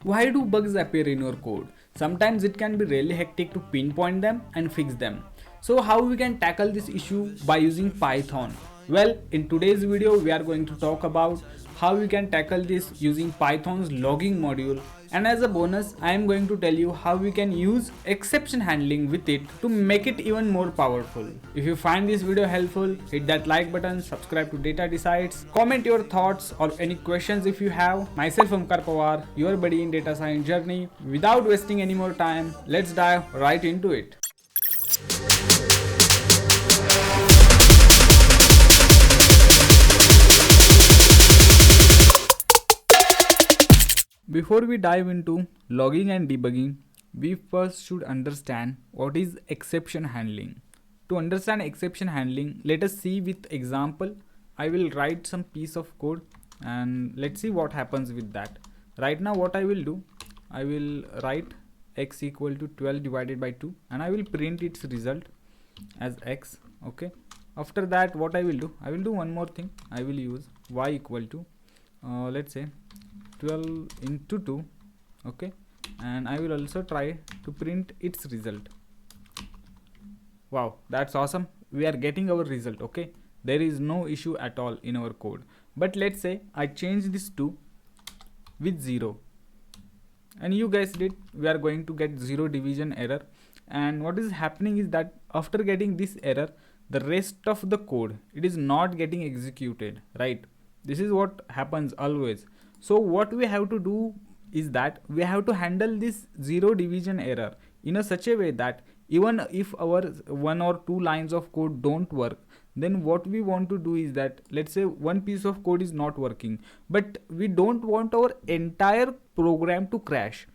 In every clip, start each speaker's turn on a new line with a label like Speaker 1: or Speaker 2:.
Speaker 1: Why do bugs appear in your code? Sometimes it can be really hectic to pinpoint them and fix them. So how we can tackle this issue by using Python? Well, in today's video we are going to talk about how we can tackle this using Python's logging module, and as a bonus I am going to tell you how we can use exception handling with it to make it even more powerful. If you find this video helpful, hit that like button, subscribe to Data Decides, comment your thoughts or any questions if you have. Myself OMKAR PAWAR, your buddy in data science journey. Without wasting any more time, let's dive right into it. Before we dive into logging and debugging, we first should understand what is exception handling. To understand exception handling, let us see with example. I will write some piece of code and let's see what happens with that. Right now what I will do, I will write x equal to 12 divided by 2 and I will print its result as x. Okay. After that what I will do, I will do one more thing. I will use y equal to let's say 12 into 2. Okay, and I will also try to print its result. Wow, that's awesome, we are getting our result. Okay, there is no issue at all in our code. But let's say I change this 2 with 0 and you guessed it, we are going to get 0 division error. And what is happening is that after getting this error, the rest of the code, it is not getting executed, right? This is what happens always. So what we have to do is that we have to handle this 0 division error in a such a way that even if our 1 or 2 lines of code don't work, then what we want to do is that, let's say one piece of code is not working, but we don't want our entire program to crash.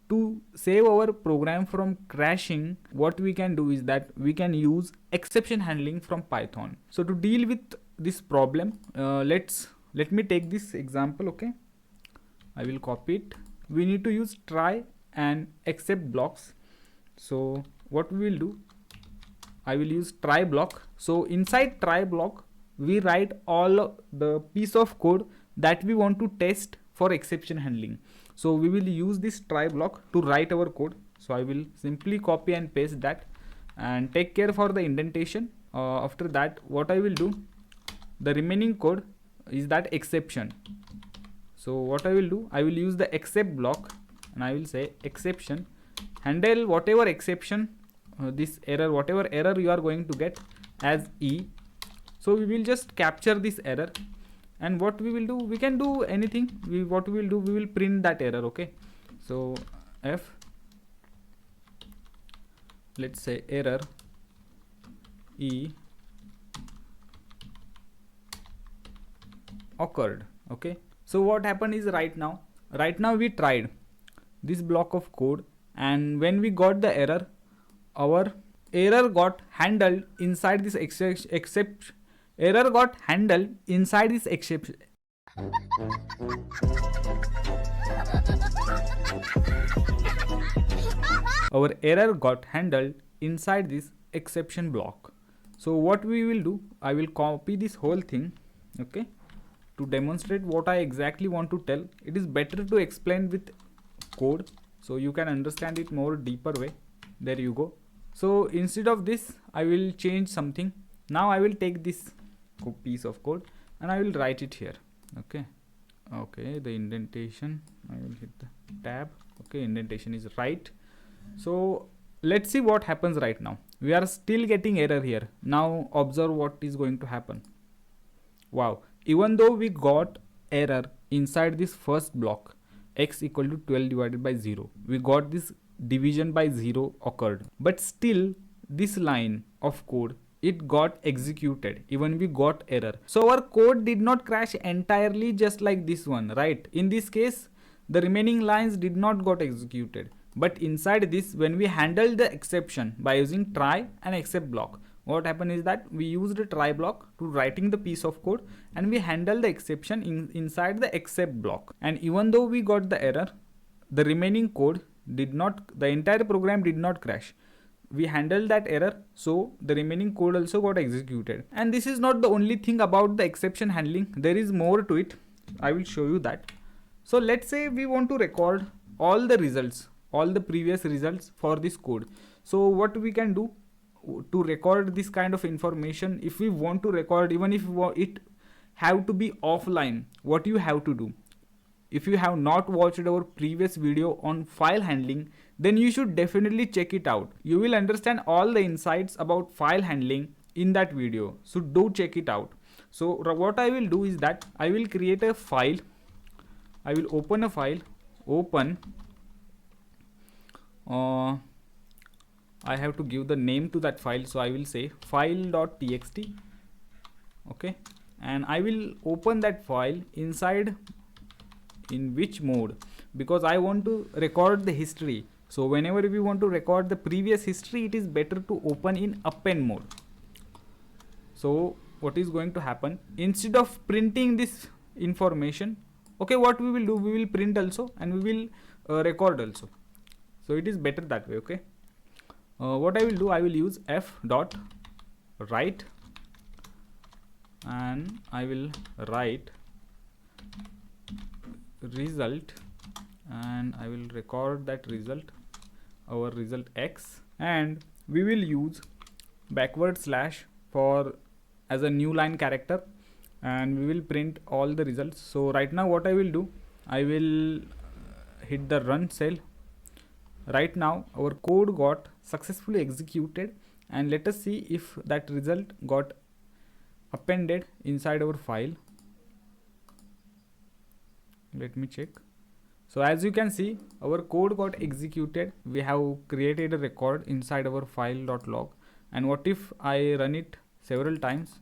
Speaker 1: To save our program from crashing, what we can do is that we can use exception handling from Python. So to deal with this problem, let me take this example. Okay, I will copy it. We need to use try and except blocks. So what we will do, I will use try block. So inside try block, we write all the piece of code that we want to test for exception handling. So we will use this try block to write our code. So I will simply copy and paste that and take care for the indentation. After that, what I will do, the remaining code is that exception. So what I will do, I will use the except block and I will say exception, handle whatever exception, this error, whatever error you are going to get as E. So we will just capture this error, and what we will do, we can do anything. What we will do, we will print that error. Okay, so F, let's say error E occurred. Okay, so what happened is right now we tried this block of code, and when we got the error, our error got handled inside this error got handled inside this exception. Our error got handled inside this exception block. So what we will do, I will copy this whole thing. Okay, to demonstrate what I exactly want to tell, it is better to explain with code so you can understand it more deeper way. There you go. So instead of this, I will change something. Now I will take this piece of code and I will write it here. Okay, the indentation, I will hit the tab. Okay, indentation is right. So let's see what happens right now. We are still getting error here. Now observe what is going to happen. Wow, even though we got error inside this first block, x equal to 12 divided by 0, we got this division by 0 occurred, but still this line of code, it got executed even we got error. So our code did not crash entirely just like this one, right? In this case, the remaining lines did not got executed, but inside this, when we handled the exception by using try and except block, what happened is that we used a try block to writing the piece of code and we handle the exception inside the except block. And even though we got the error, the remaining code did not, the entire program did not crash. We handled that error, so the remaining code also got executed. And this is not the only thing about the exception handling. There is more to it. I will show you that. So let's say we want to record all the results, all the previous results for this code. So what we can do to record this kind of information, if we want to record, even if it have to be offline, what you have to do, if you have not watched our previous video on file handling, then you should definitely check it out. You will understand all the insights about file handling in that video, so do check it out. So what I will do is that I will create a file. I will open a file, open I have to give the name to that file, so I will say file.txt. okay, and I will open that file inside, in which mode, because I want to record the history. So whenever we want to record the previous history, it is better to open in append mode. So what is going to happen, instead of printing this information, okay, what we will do, we will print also and we will record also. So it is better that way. Okay, what I will do, I will use f dot write, and I will write result, and I will record that result, our result x, and we will use backward slash for as a new line character, and we will print all the results. So right now what I will do, I will hit the run cell. Right now our code got successfully executed, and let us see if that result got appended inside our file. Let me check. So as you can see, our code got executed. We have created a record inside our file.log, and what if I run it several times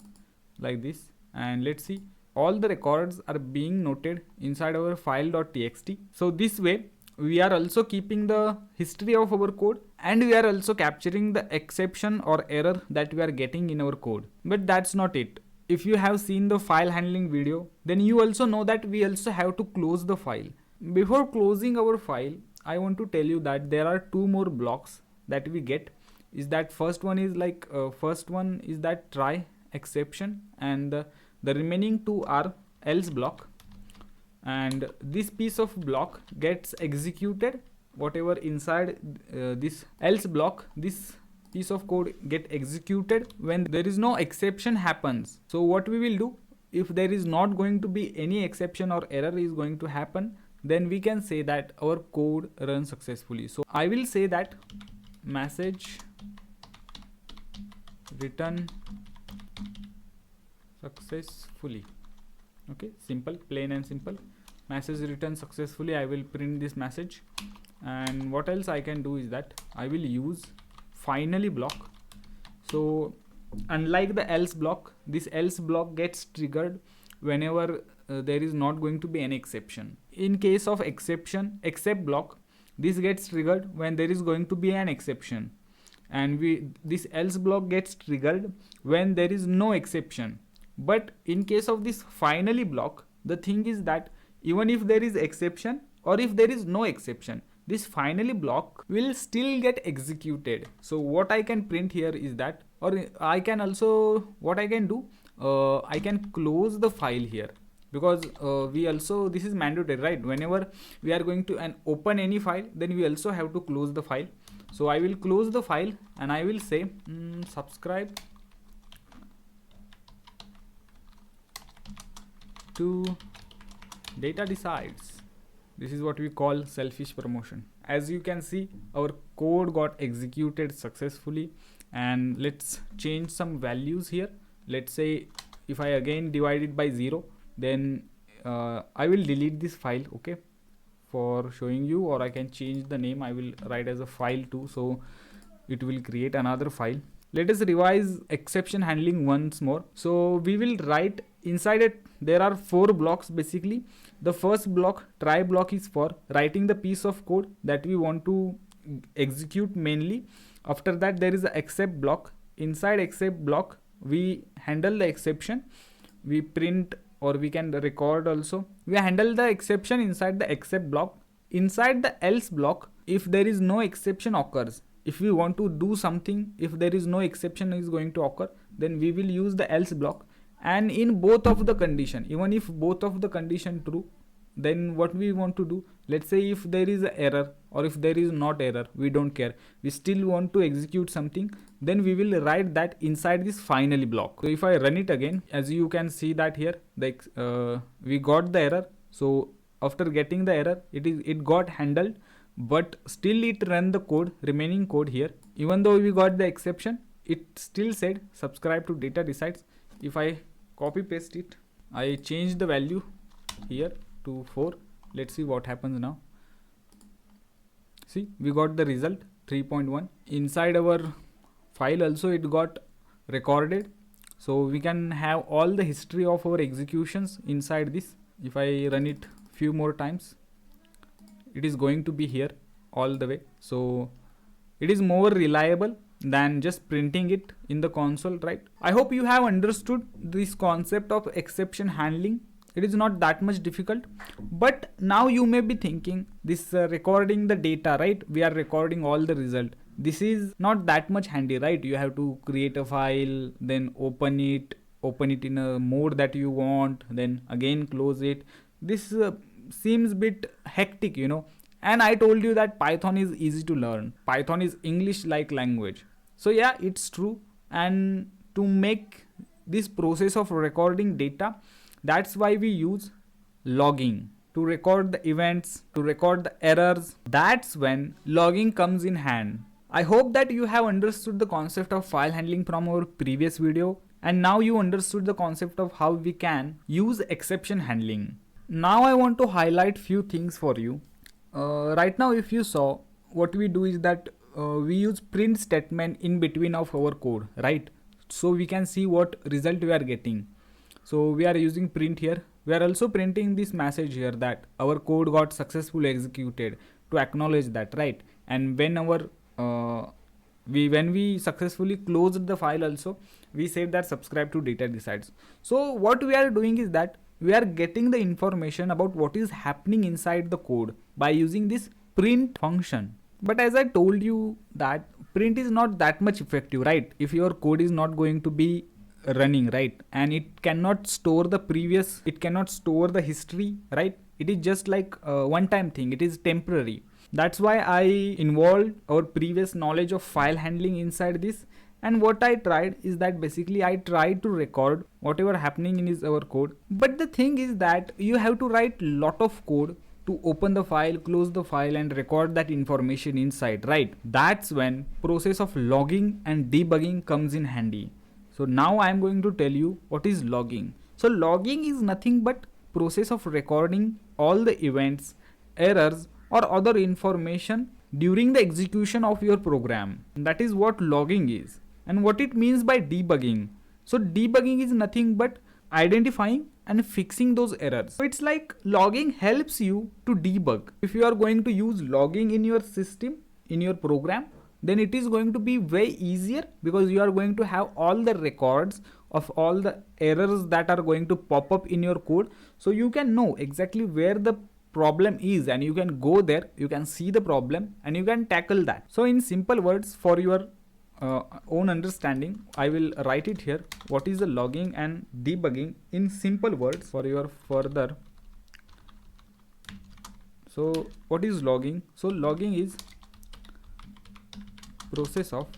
Speaker 1: like this, and let's see, all the records are being noted inside our file.txt. So this way we are also keeping the history of our code, and we are also capturing the exception or error that we are getting in our code. But that's not it. If you have seen the file handling video, then you also know that we also have to close the file. Before closing our file, I want to tell you that there are two more blocks that we get. Is that first one is like first one is that try exception, and the remaining two are else block, and this piece of block gets executed, whatever inside this else block, this piece of code get executed when there is no exception happens. So what we will do, if there is not going to be any exception or error is going to happen, then we can say that our code runs successfully. So I will say that message return successfully. Okay, simple, plain and simple. Message return successfully. I will print this message, and what else I can do is that I will use finally block. So unlike the else block, this else block gets triggered whenever there is not going to be any exception. In case of exception, except block, this gets triggered when there is going to be an exception, and this else block gets triggered when there is no exception. But in case of this finally block, the thing is that even if there is exception or if there is no exception, this finally block will still get executed. So what I can print here is that, or I can also, what I can do, I can close the file here, because we also, this is mandatory, right? Whenever we are going to open any file, then we also have to close the file. So I will close the file, and I will say subscribe to Data Decides. This is what we call selfish promotion. As you can see, our code got executed successfully, and let's change some values here. Let's say if I again divide it by 0, then I will delete this file, okay, for showing you, or I can change the name. I will write as a file 2, so it will create another file. Let us revise exception handling once more. So we will write inside it, there are 4 blocks basically. The first block, try block, is for writing the piece of code that we want to execute mainly. After that, there is the except block. Inside except block, we handle the exception. We print, or we can record also. We handle the exception inside the except block. Inside the else block, if there is no exception occurs, if we want to do something, if there is no exception is going to occur, then we will use the else block. And in both of the condition, even if both of the condition true, then what we want to do, let's say if there is an error or if there is not error, we don't care, we still want to execute something, then we will write that inside this finally block. So if I run it again, as you can see that here, we got the error. So after getting the error, it got handled, but still it ran the code, remaining code here. Even though we got the exception, it still said subscribe to data decides. If I copy paste it, I change the value here to 4. Let's see what happens now. See, we got the result 3.1. Inside our file also it got recorded, so we can have all the history of our executions inside this. If I run it few more times, it is going to be here all the way. So it is more reliable than just printing it in the console, right? I hope you have understood this concept of exception handling. It is not that much difficult, but now you may be thinking this recording the data, right? We are recording all the result. This is not that much handy, right? You have to create a file, then open it in a mode that you want, then again close it. This seems a bit hectic, you know. And I told you that Python is easy to learn. Python is English like language. So yeah, it's true. And to make this process of recording data, that's why we use logging to record the events, to record the errors. That's when logging comes in hand. I hope that you have understood the concept of file handling from our previous video, and now you understood the concept of how we can use exception handling. Now I want to highlight few things for you. Right now, if you saw, what we do is that we use print statement in between of our code, right? So we can see what result we are getting. So we are using print here. We are also printing this message here that our code got successfully executed, to acknowledge that, right? And when when we successfully closed the file also, we said that subscribe to data decides. So what we are doing is that we are getting the information about what is happening inside the code by using this print function. But as I told you that print is not that much effective, right? If your code is not going to be running, right, and it cannot store the previous, it cannot store the history, right? It is just like a one-time thing, it is temporary. That's why I involved our previous knowledge of file handling inside this. And what I tried is that basically I tried to record whatever happening in our code. But the thing is that you have to write lot of code to open the file, close the file, and record that information inside, right? That's when process of logging and debugging comes in handy. So now I am going to tell you what is logging. So logging is nothing but process of recording all the events, errors, or other information during the execution of your program. That is what logging is. And what it means by debugging. So debugging is nothing but identifying and fixing those errors. So it's like logging helps you to debug. If you are going to use logging in your system, in your program, then it is going to be way easier, because you are going to have all the records of all the errors that are going to pop up in your code. So you can know exactly where the problem is, and you can go there, you can see the problem, and you can tackle that. So in simple words, for your own understanding, I will write it here. What is the logging and debugging in simple words for your further. So what is logging? So logging is process of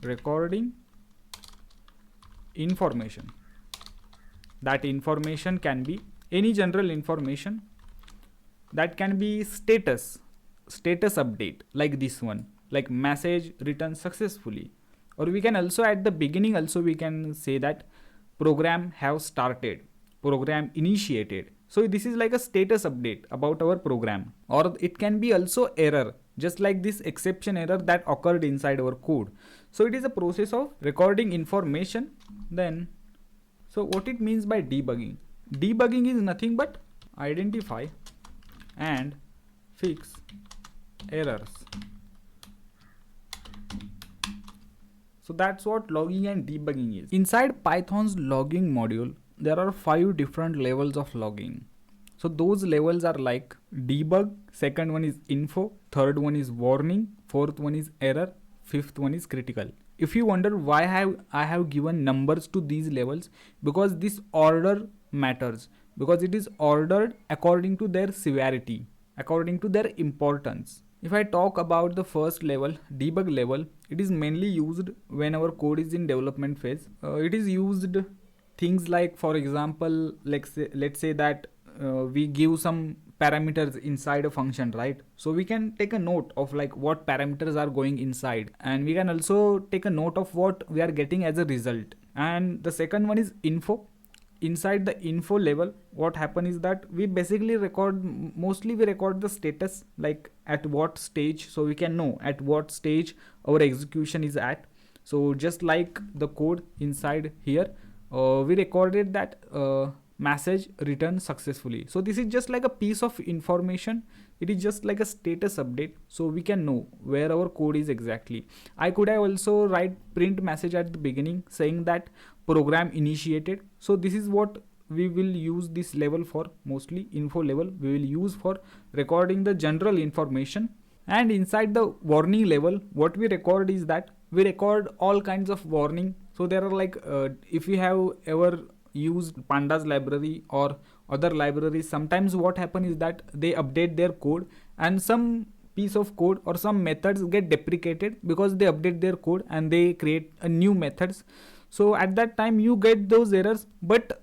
Speaker 1: recording information. That information can be any general information. That can be status update, like this one, like message written successfully. Or we can also at the beginning also we can say that program have started, program initiated. So this is like a status update about our program. Or it can be also error, just like this exception error that occurred inside our code. So it is a process of recording information. Then, so what it means by debugging? Debugging is nothing but identify and fix errors. So that's what logging and debugging is. Inside Python's logging module, there are 5 different levels of logging. So those levels are like debug, second one is info, third one is warning, fourth one is error, fifth one is critical. If you wonder why I have given numbers to these levels, because this order matters. because it is ordered according to their severity, according to their importance. If I talk about the first level, debug level, it is mainly used when our code is in development phase. It is used things like, for example, let's say that we give some parameters inside a function, right? So we can take a note of like what parameters are going inside, and we can also take a note of what we are getting as a result. And the second one is info. Inside the info level, what happen is that we basically record, mostly we record the status, like at what stage, so we can know at what stage our execution is at. So just like the code inside here, we recorded that message returned successfully. So this is just like a piece of information, it is just like a status update, so we can know where our code is exactly. I could have also write print message at the beginning saying that program initiated. So this is what we will use this level for, mostly info level we will use for recording the general information. And inside the warning level, what we record is that we record all kinds of warning. So there are like if you have ever used pandas library or other libraries, sometimes what happen is that they update their code and some piece of code or some methods get deprecated because they update their code and they create a new methods. So at that time you get those errors, but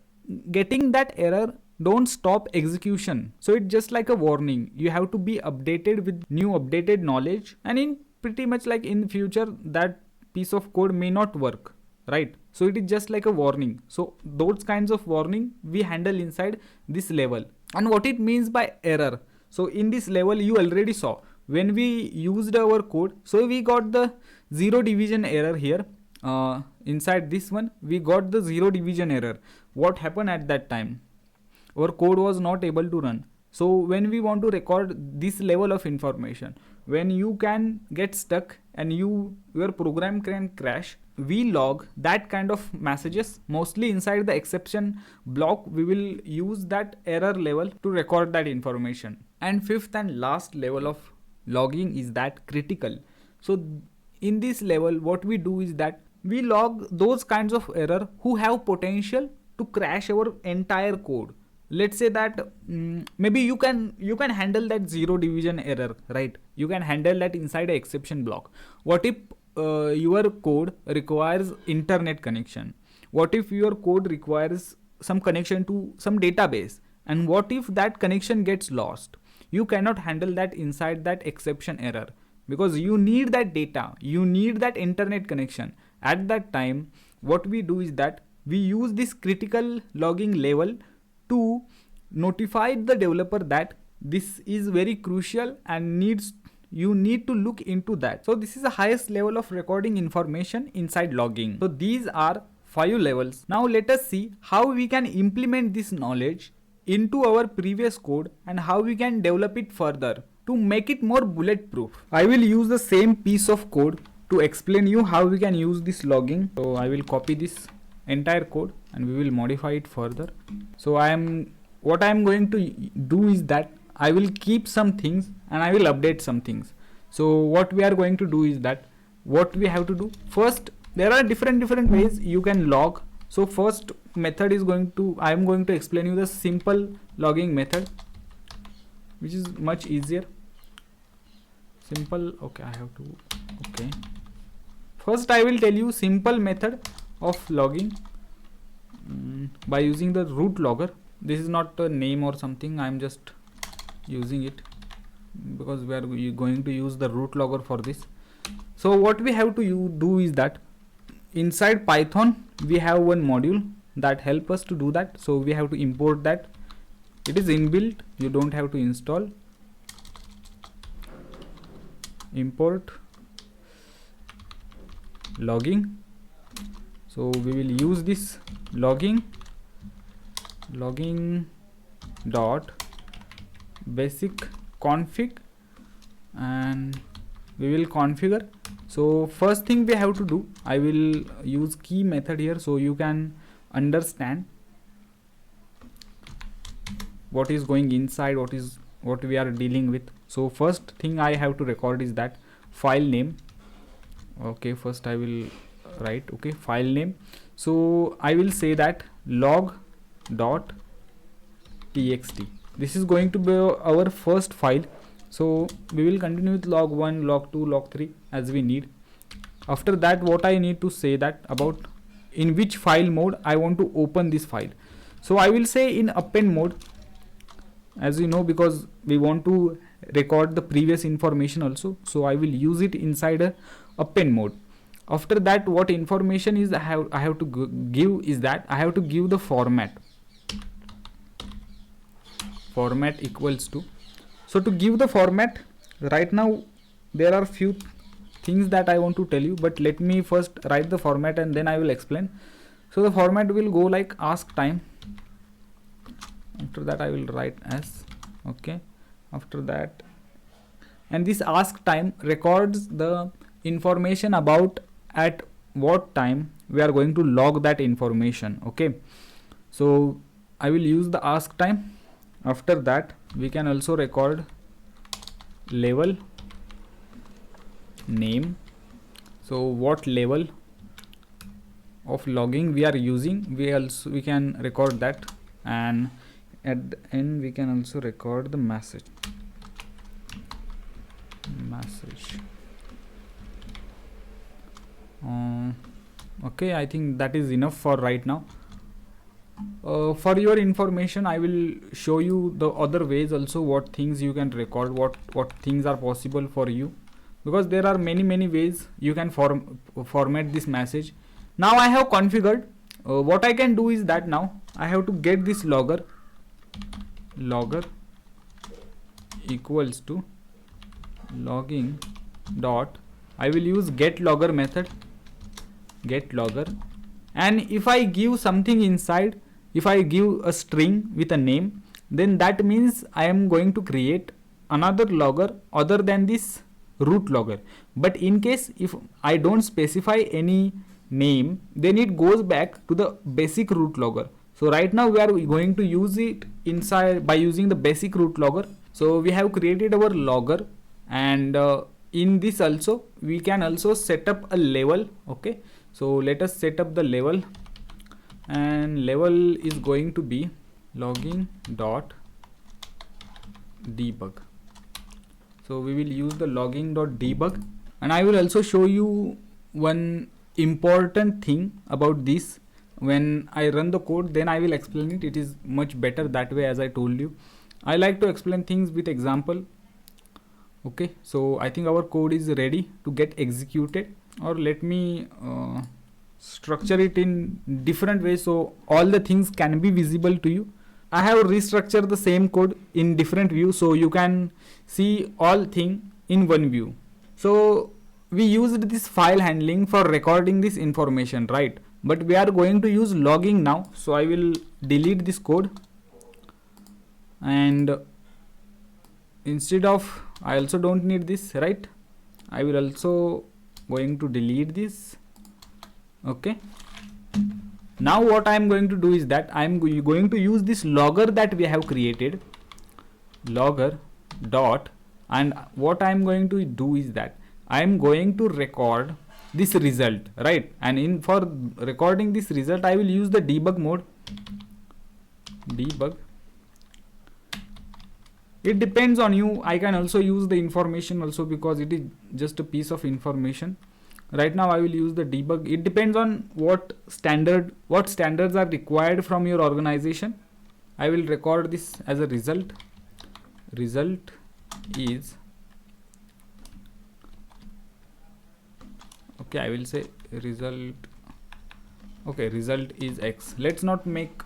Speaker 1: getting that error don't stop execution. So it's just like a warning, you have to be updated with new updated knowledge, and in pretty much like in future that piece of code may not work, right? So it is just like a warning. So those kinds of warning we handle inside this level. And what it means by error, so in this level you already saw when we used our code, so we got the zero division error here. Inside this one we got the zero division error. What happened at that time? Our code was not able to run. So when we want to record this level of information, when you can get stuck and your program can crash, we log that kind of messages. Mostly inside the exception block we will use that error level to record that information. And fifth and last level of logging is that critical. So in this level what we do is that we log those kinds of error who have potential to crash our entire code. Let's say that maybe you can handle that zero division error, right? You can handle that inside a exception block. What if your code requires internet connection? What if your code requires some connection to some database, and what if that connection gets lost? You cannot handle that inside that exception error, because you need that data, you need that internet connection. At that time what we do is that we use this critical logging level to notify the developer that this is very crucial and you need to look into that. So this is the highest level of recording information inside logging. So these are 5 levels. Now let us see how we can implement this knowledge into our previous code and how we can develop it further to make it more bulletproof. I will use the same piece of code to explain you how we can use this logging. So I will copy this entire code and we will modify it further. So what I am going to do is that I will keep some things and I will update some things. So what we are going to do is that what we have to do first, there are different ways you can log. So first method is I am going to explain you the simple logging method, which is much easier. Simple, okay, okay. First I will tell you simple method of logging by using the root logger. This is not a name or something, I am just using it because we are going to use the root logger for this. So what we have to do is that inside Python we have one module that help us to do that. So we have to import that. It is inbuilt, you don't have to install. Import logging. So we will use this logging dot basic config, and we will configure. So first thing we have to do, I will use key method here so you can understand what is going inside, what we are dealing with. So first thing I have to record is that file name. Okay, first I will write, okay, file name. So I will say that log dot txt. This is going to be our first file. So we will continue with log1, log2, log3 as we need. After that, what I need to say that about in which file mode I want to open this file. So I will say in append mode, as you know, because we want to record the previous information also. So I will use it inside a append mode. After that, what information is I have to give is that I have to give the format equals to. So to give the format, right now there are few things that I want to tell you, but let me first write the format and then I will explain. So the format will go like ask time. After that I will write as, okay, after that, and this ask time records the information about at what time we are going to log that information. Okay, so I will use the ask time. After that, we can also record level name. So what level of logging we are using, we can record that, and at the end we can also record the message. Okay, I think that is enough for right now. For your information, I will show you the other ways also, what things you can record, what things are possible for you, because there are many ways you can format this message. Now I have configured. What I can do is that now I have to get this logger equals to logging dot, I will use get logger method, get logger, and if I give something inside, if I give a string with a name, then that means I am going to create another logger other than this root logger. But in case if I don't specify any name, then it goes back to the basic root logger. So right now we are going to use it inside by using the basic root logger. So we have created our logger, and in this also we can also set up a level. Okay, so let us set up the level, and level is going to be logging dot debug. So we will use the logging dot debug, and I will also show you one important thing about this. When I run the code, then I will explain it. It is much better that way, as I told you. I like to explain things with example. Okay, so I think our code is ready to get executed, or let me structure it in different ways so all the things can be visible to you. I have restructured the same code in different views so you can see all thing in one view. So we used this file handling for recording this information, right? But we are going to use logging now. So I will delete this code, and instead of, I also don't need this, right? I will also going to delete this. Okay, now what I am going to do is that I am going to use this logger that we have created, logger dot, and what I am going to do is that I am going to record this result, right? And for recording this result, I will use the debug mode. Debug, it depends on you. I can also use the information also, because it is just a piece of information. Right now I will use the debug. It depends on what standards are required from your organization. I will record this as a result. Result is, okay, I will say result, okay, result is X. Let's not make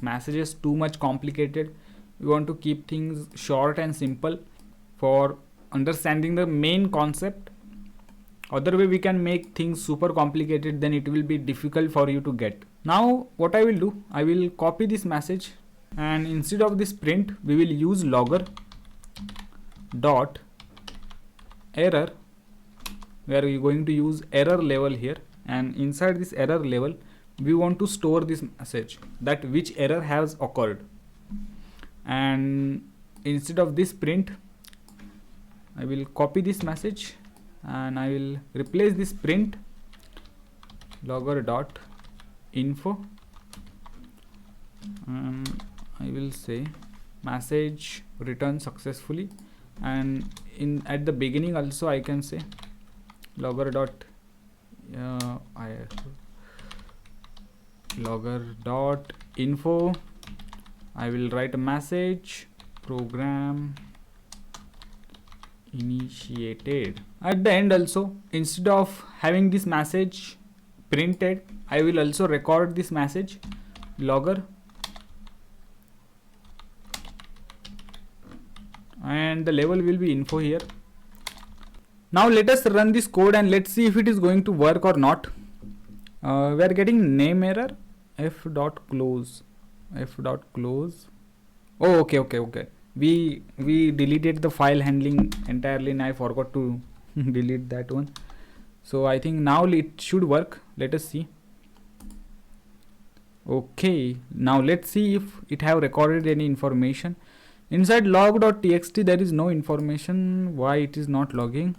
Speaker 1: messages too much complicated. We want to keep things short and simple for understanding the main concept. Other way we can make things super complicated, then it will be difficult for you to get. Now what I will do, I will copy this message, and instead of this print we will use logger dot error, where we are going to use error level here, and inside this error level we want to store this message, that which error has occurred. And instead of this print, I will copy this message and I will replace this print logger dot info, and I will say message returned successfully, and at the beginning also I can say logger dot info. I will write a message program initiated. At the end also, instead of having this message printed, I will also record this message logger, and the label will be info here. Now let us run this code and let's see if it is going to work or not. We are getting name error, f.close. Oh, okay. We deleted the file handling entirely and I forgot to delete that one. So I think now it should work. Let us see. Okay, now let's see if it have recorded any information. Inside log.txt there is no information. Why it is not logging?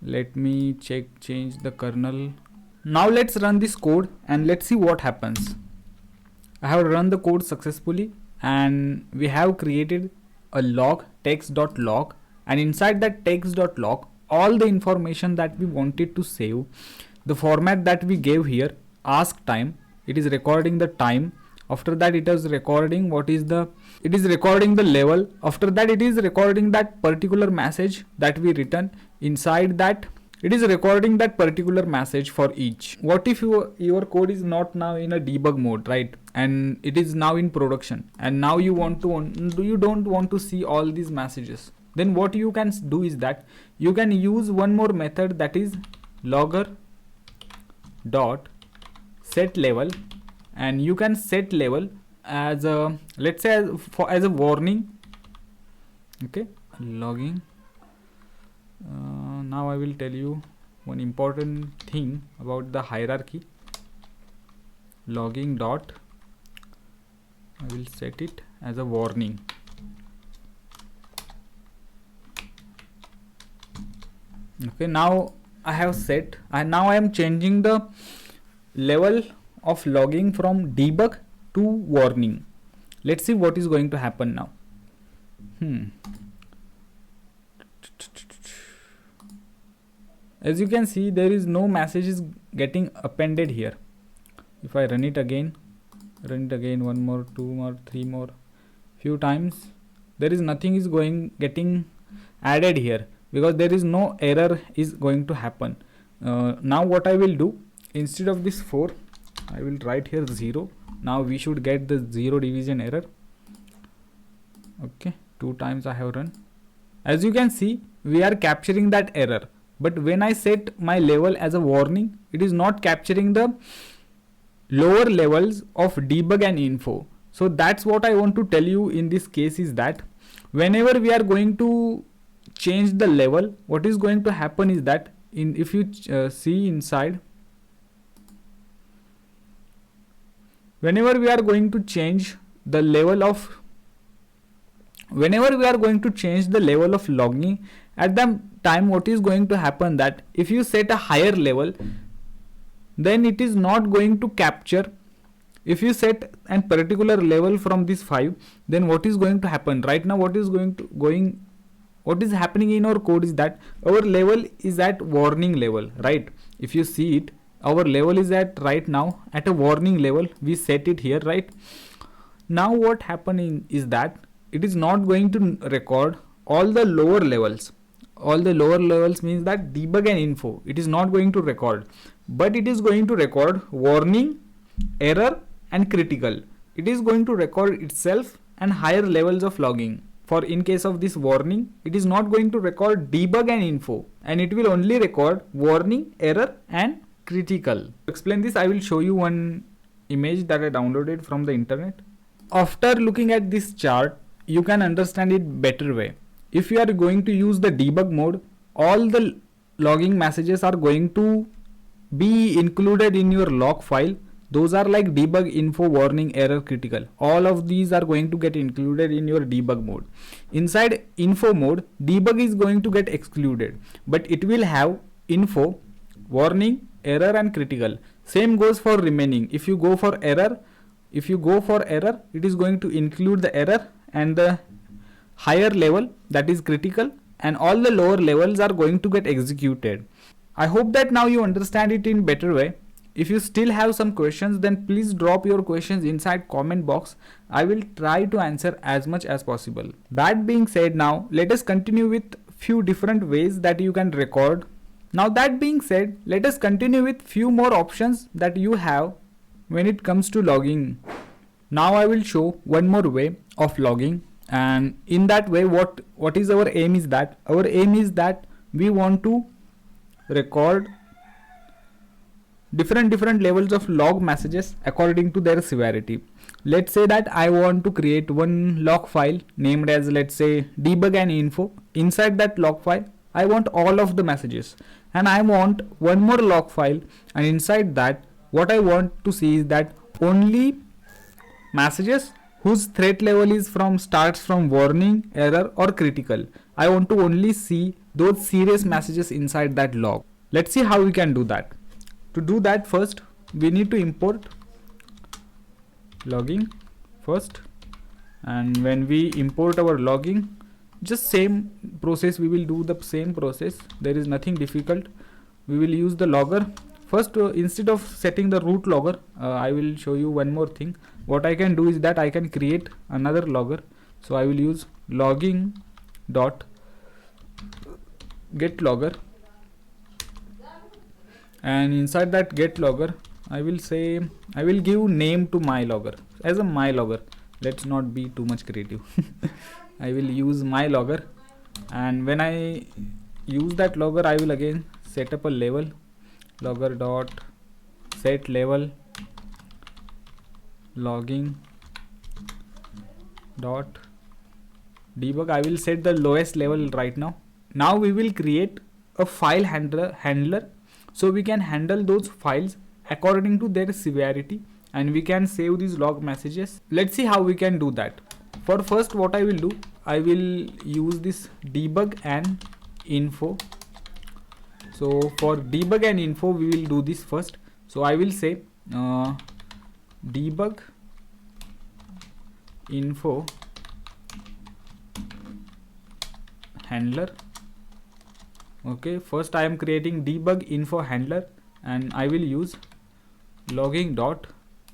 Speaker 1: Let me change the kernel. Now let's run this code and let's see what happens. I have run the code successfully and we have created a log, text.log, and inside that text.log all the information that we wanted to save, the format that we gave here, ask time, it is recording the time. After that it is recording it is recording the level. After that it is recording that particular message that we written. Inside that it is recording that particular message for each. What if your code is not now in a debug mode, right? And it is now in production and now you don't want to see all these messages. Then what you can do is that you can use one more method, that is logger dot set level, and you can set level as a, let's say as a warning. Okay, logging. Now I will tell you one important thing about the hierarchy. Logging dot, I will set it as a warning. Okay, now I have set, and now I am changing the level of logging from debug to warning. Let's see what is going to happen now. As you can see, there is no messages getting appended here. If I run it again, one more, two more, three more, few times, there is nothing is getting added here because there is no error is going to happen. Now what I will do, instead of this 4, I will write here 0. Now we should get the 0 division error. Okay, 2 times I have run. As you can see, we are capturing that error. But when I set my level as a warning, it is not capturing the lower levels of debug and info. So that's what I want to tell you in this case, is that whenever we are going to change the level, what is going to happen is that if you see inside, whenever we are going to change the level of logging, at the time what is going to happen, that if you set a higher level, then it is not going to capture. If you set a particular level from this 5, then what is going to happen right now, what is happening in our code is that our level is at warning level, right? If you see it, our level is at right now at a warning level. We set it here, right? Now what happening is that it is not going to record all the lower levels. All the lower levels means that debug and info, it is not going to record, but it is going to record warning, error and critical. It is going to record itself and higher levels of logging. For in case of this warning, it is not going to record debug and info, and it will only record warning, error and critical. To explain this, I will show you one image that I downloaded from the internet. After looking at this chart, you can understand it better way. If you are going to use the debug mode, all the logging messages are going to be included in your log file. Those are like debug, info, warning, error, critical. All of these are going to get included in your debug mode. Inside info mode, debug is going to get excluded, but it will have info, warning, error and critical. Same goes for remaining. If you go for error, if you go for error, it is going to include the error and the higher level, that is critical, and all the lower levels are going to get executed. I hope that now you understand it in better way. If you still have some questions, then please drop your questions inside comment box. I will try to answer as much as possible. That being said, now let us continue with few different ways that you can record. Now that being said, let us continue with few more options that you have when it comes to logging. Now I will show one more way of logging, and in that way what is our aim is that we want to record different levels of log messages according to their severity. Let's say that I want to create one log file named as, let's say, debug and info. Inside that log file I want all of the messages, and I want one more log file, and inside that what I want to see is that only messages whose threat level is starts from warning, error or critical. I want to only see those serious messages inside that log. Let's see how we can do that. To do that, first we need to import logging first, and when we import our logging, just same process, we will do the same process. There is nothing difficult. We will use the logger first. Instead of setting the root logger, I will show you one more thing. What I can do is that I can create another logger. So I will use logging dot get logger, and inside that get logger I will give name to my logger as a my logger. Let's not be too much creative. I will use my logger, and when I use that logger, I will again set up a level, logger dot set level logging dot debug. I will set the lowest level right now. Now we will create a file handler so we can handle those files according to their severity, and we can save these log messages. Let's see how we can do that. For first, what I will do, I will use this debug and info. So for debug and info, we will do this first. So I will say debug info handler. Okay, first I am creating debug info handler, and I will use logging dot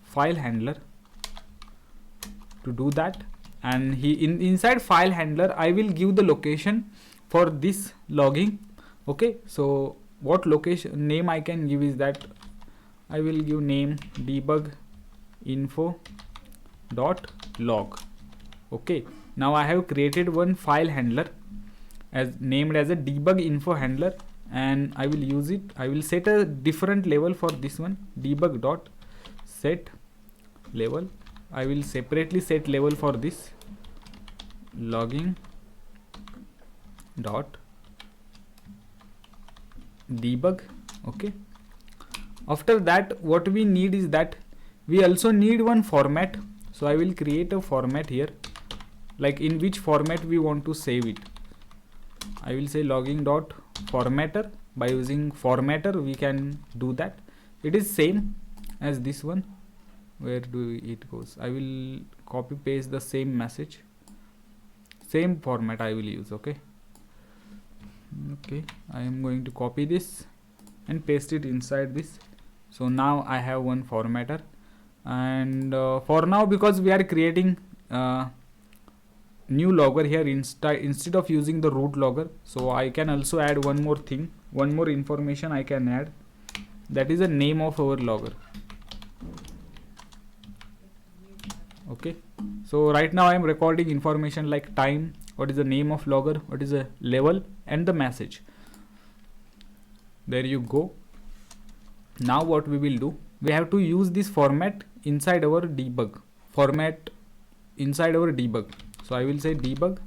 Speaker 1: file handler to do that. And inside file handler I will give the location for this logging. Okay, so what location name I can give is that I will give name debug info dot log. Okay, now I have created one file handler as named as a debug info handler, and I will use it. I will set a different level for this one, debug dot set level. I will separately set level for this logging dot debug. Okay, after that what we need is that we also need one format. So I will create a format here, like in which format we want to save it. I will say logging dot formatter. By using formatter we can do that. It is same as this one. Where do it goes? I will copy paste the same message, same format I will use. Okay, I am going to copy this and paste it inside this. So now I have one formatter, and for now, because we are creating new logger here instead of using the root logger, so I can also add one more thing, one more information I can add, that is the name of our logger. Okay, so right now I am recording information like time, what is the name of logger, what is the level, and the message. There you go. Now what we will do, we have to use this format inside our debug. So I will say debug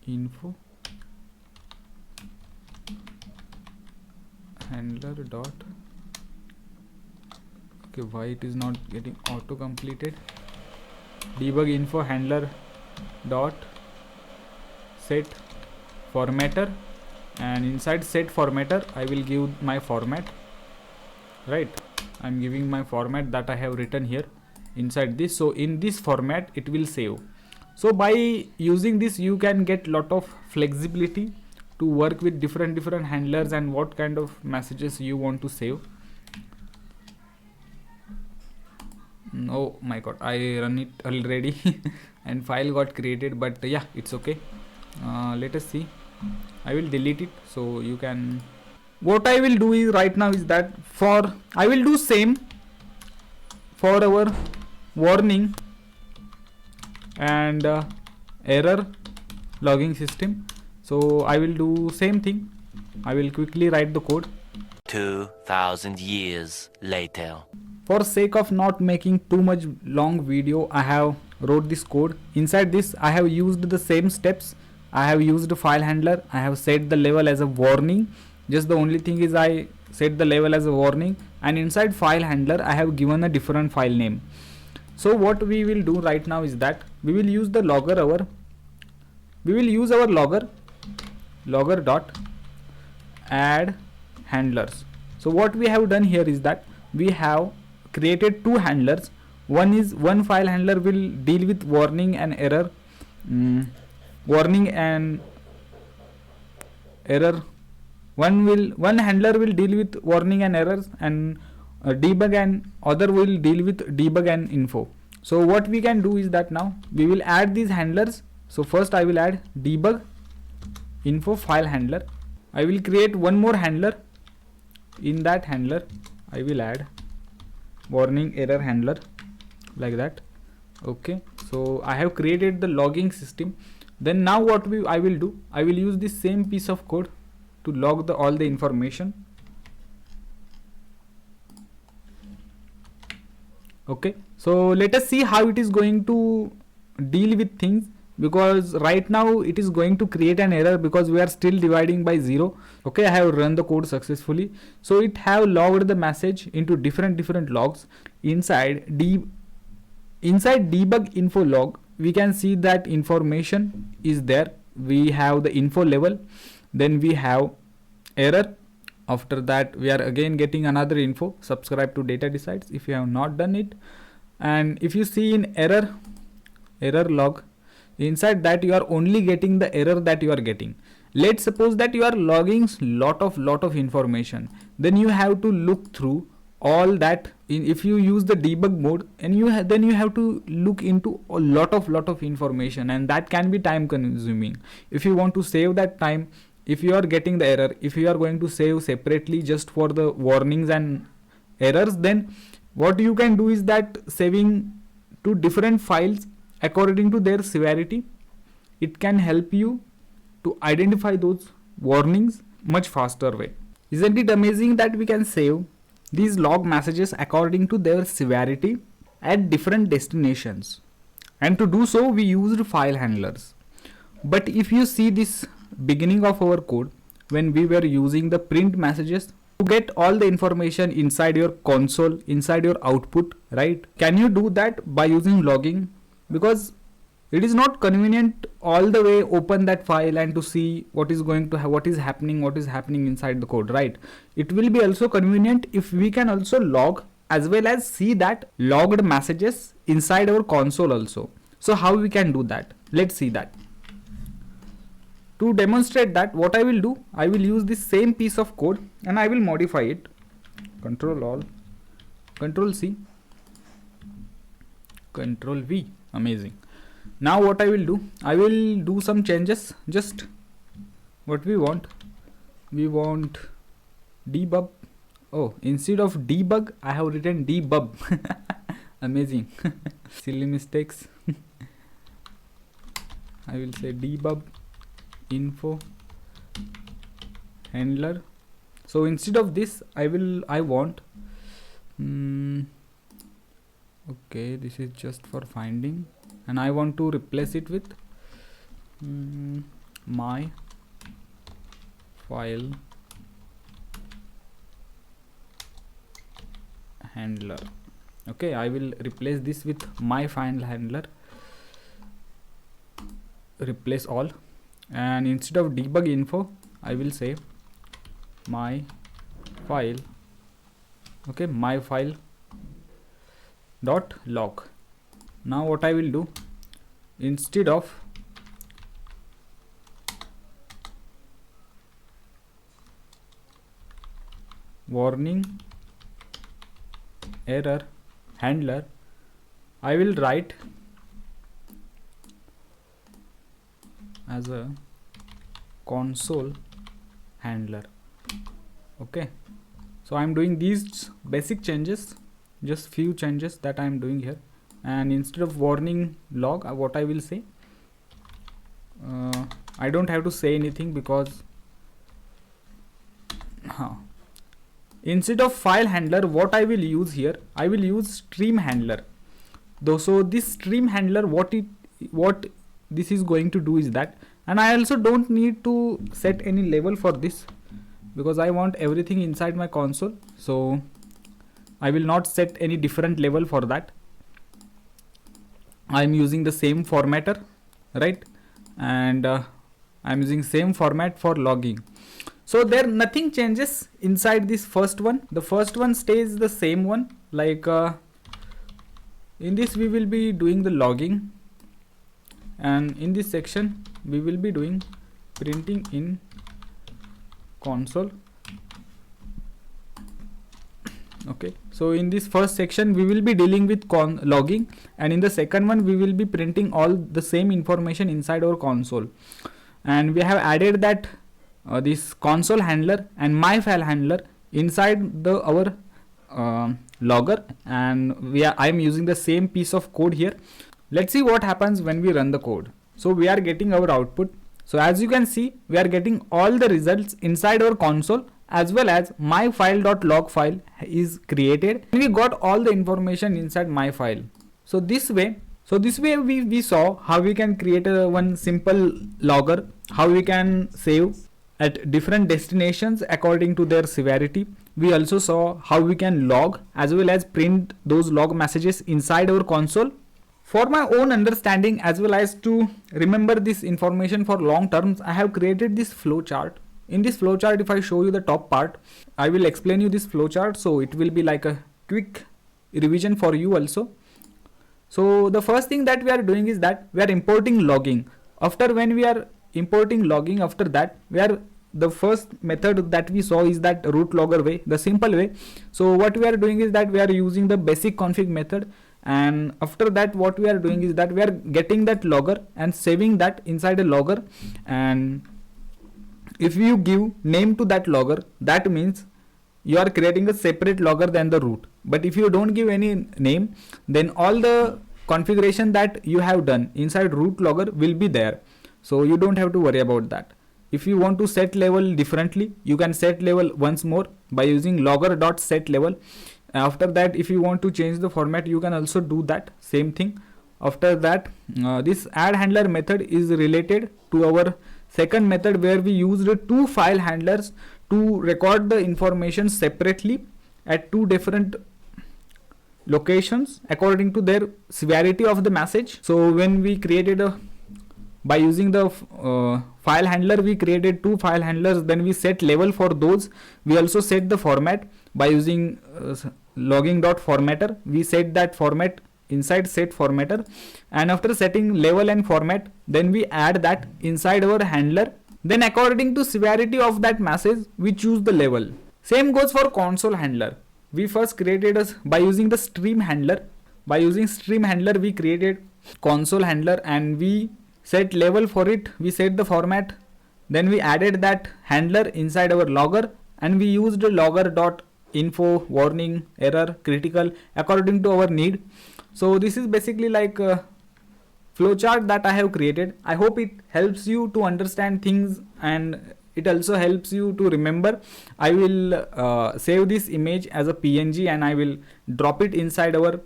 Speaker 1: info handler dot, okay, why it is not getting auto completed, debug info handler dot set formatter, and inside set formatter I will give my format, right? I'm giving my format that I have written here inside this. So in this format it will save. So by using this you can get lot of flexibility to work with different handlers and what kind of messages you want to save. Oh my god, I run it already and file got created, but yeah, it's okay. Let us see. I will delete it so you can. What I will do is right now is that I will do same for our warning and error logging system. So I will do same thing. I will quickly write the code.
Speaker 2: 2000 years later.
Speaker 1: For sake of not making too much long video, I have wrote this code. Inside this I have used the same steps. I have used file handler. I have set the level as a warning. Just the only thing is I set the level as a warning, and inside file handler I have given a different file name. So what we will do right now is that we will use the logger logger dot add handlers. So what we have done here is that we have created two handlers. One file handler will deal with warning and error. Warning and error. One handler will deal with warning and errors, and debug, and other will deal with debug and info. So what we can do is that now we will add these handlers. So first I will add debug info file handler. I will create one more handler. In that handler I will add warning error handler, like that. Okay, so I have created the logging system. Then now what I will do, I will use this same piece of code to log all the information. Okay, so let us see how it is going to deal with things, because right now it is going to create an error because we are still dividing by 0. Okay, I have run the code successfully. So it have logged the message into different logs. Inside debug info log we can see that information is there. We have the info level, then we have error. After that we are again getting another info, subscribe to data decides if you have not done it. And if you see in error log, inside that you are only getting the error that you are getting. Let's suppose that you are logging lot of information, then you have to look through all that. If you use the debug mode, and then you have to look into a lot of information, and that can be time consuming. If you want to save that time, if you are getting the error, if you are going to save separately just for the warnings and errors, then what you can do is that saving to different files according to their severity, it can help you to identify those warnings much faster way. Isn't it amazing that we can save these log messages according to their severity at different destinations? And to do so we used file handlers. But if you see this beginning of our code, when we were using the print messages to get all the information inside your console, inside your output, right? Can you do that by using logging? Because it is not convenient all the way open that file and to see what is happening inside the code, right? It will be also convenient if we can also log as well as see that logged messages inside our console also. So how we can do that? Let's see that. To demonstrate that, what I will do, I will use this same piece of code and I will modify it. Control Alt, Control C, Control V. Amazing. Now what I will do, I will do some changes. Just what we want debug. Oh, instead of debug I have written debug. Amazing. Silly mistakes. I will say debug info handler. So instead of this I want okay, this is just for finding, and I want to replace it with my file handler. Okay, I will replace this with my file handler, replace all, and instead of debug info I will say my file Okay, my file dot log. Now what I will do, instead of warning error handler, I will write as a console handler. Okay, so I'm doing these basic changes, just few changes that I'm doing here. And instead of warning log, what I will say, I don't have to say anything because instead of file handler, what I will use here, I will use stream handler. Though, so this stream handler, what this is going to do is that, and I also don't need to set any label for this because I want everything inside my console, so I will not set any different label for that. I'm using the same formatter, right? And I'm using same format for logging. So there nothing changes inside this first one. The first one stays the same one. Like in this we will be doing the logging, and in this section we will be doing printing in console. Okay, so in this first section we will be dealing with logging, and in the second one we will be printing all the same information inside our console. And we have added that this console handler and my file handler inside our logger, and I am using the same piece of code here. Let's see what happens when we run the code. So we are getting our output. So as you can see, we are getting all the results inside our console, as well as my file.log file is created. We got all the information inside my file. So this way we saw how we can create one simple logger, how we can save at different destinations according to their severity. We also saw how we can log as well as print those log messages inside our console. For my own understanding as well as to remember this information for long terms, I have created this flowchart. In this flowchart, if I show you the top part, I will explain you this flowchart, so it will be like a quick revision for you also. So the first thing that we are doing is that we are importing logging. After when we are importing logging, after that the first method that we saw is that root logger way, the simple way. So what we are doing is that we are using the basic config method, and after that what we are doing is that we are getting that logger and saving that inside a logger. And if you give name to that logger, that means you are creating a separate logger than the root. But if you don't give any name, then all the configuration that you have done inside root logger will be there, so you don't have to worry about that. If you want to set level differently, you can set level once more by using logger.setLevel. After that, if you want to change the format, you can also do that same thing. After that, this add handler method is related to our second method, where we used two file handlers to record the information separately at two different locations according to their severity of the message. So when we created by using the file handler, we created two file handlers, then we set level for those. We also set the format by using logging.formatter. We set that format inside set formatter, and after setting level and format, then we add that inside our handler. Then according to severity of that message, we choose the level. Same goes for console handler. We first created by using the stream handler. By using stream handler, we created console handler and we set level for it. We set the format. Then we added that handler inside our logger, and we used logger.info, warning, error, critical according to our need. So this is basically like a flowchart that I have created. I hope it helps you to understand things, and it also helps you to remember. I will save this image as a PNG and I will drop it inside our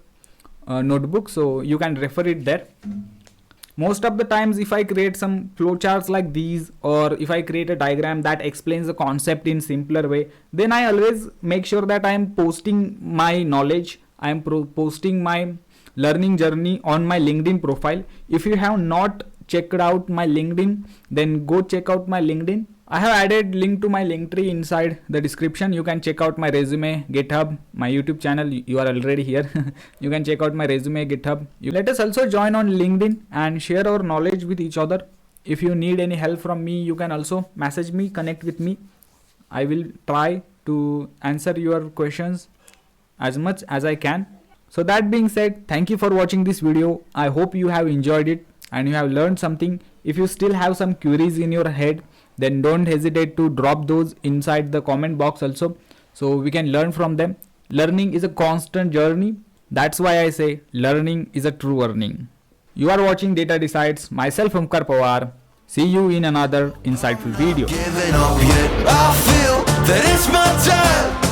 Speaker 1: notebook, so you can refer it there. Most of the times, if I create some flowcharts like these, or if I create a diagram that explains the concept in simpler way, then I always make sure that I am posting my knowledge, I am posting my learning journey on my LinkedIn profile. If you have not checked out my LinkedIn, then go check out my LinkedIn. I have added link to my link tree inside the description. You can check out my resume, GitHub, my YouTube channel. You are already here. You can check out my resume, GitHub. Let us also join on LinkedIn and share our knowledge with each other. If you need any help from me, you can also message me, connect with me. I will try to answer your questions as much as I can. So that being said, thank you for watching this video. I hope you have enjoyed it and you have learned something. If you still have some queries in your head, then don't hesitate to drop those inside the comment box also, so we can learn from them. Learning is a constant journey. That's why I say learning is a true earning. You are watching Data Decides. Myself, OMKAR PAWAR. See you in another insightful video.
Speaker 3: Giving up yet, I feel that it's my time.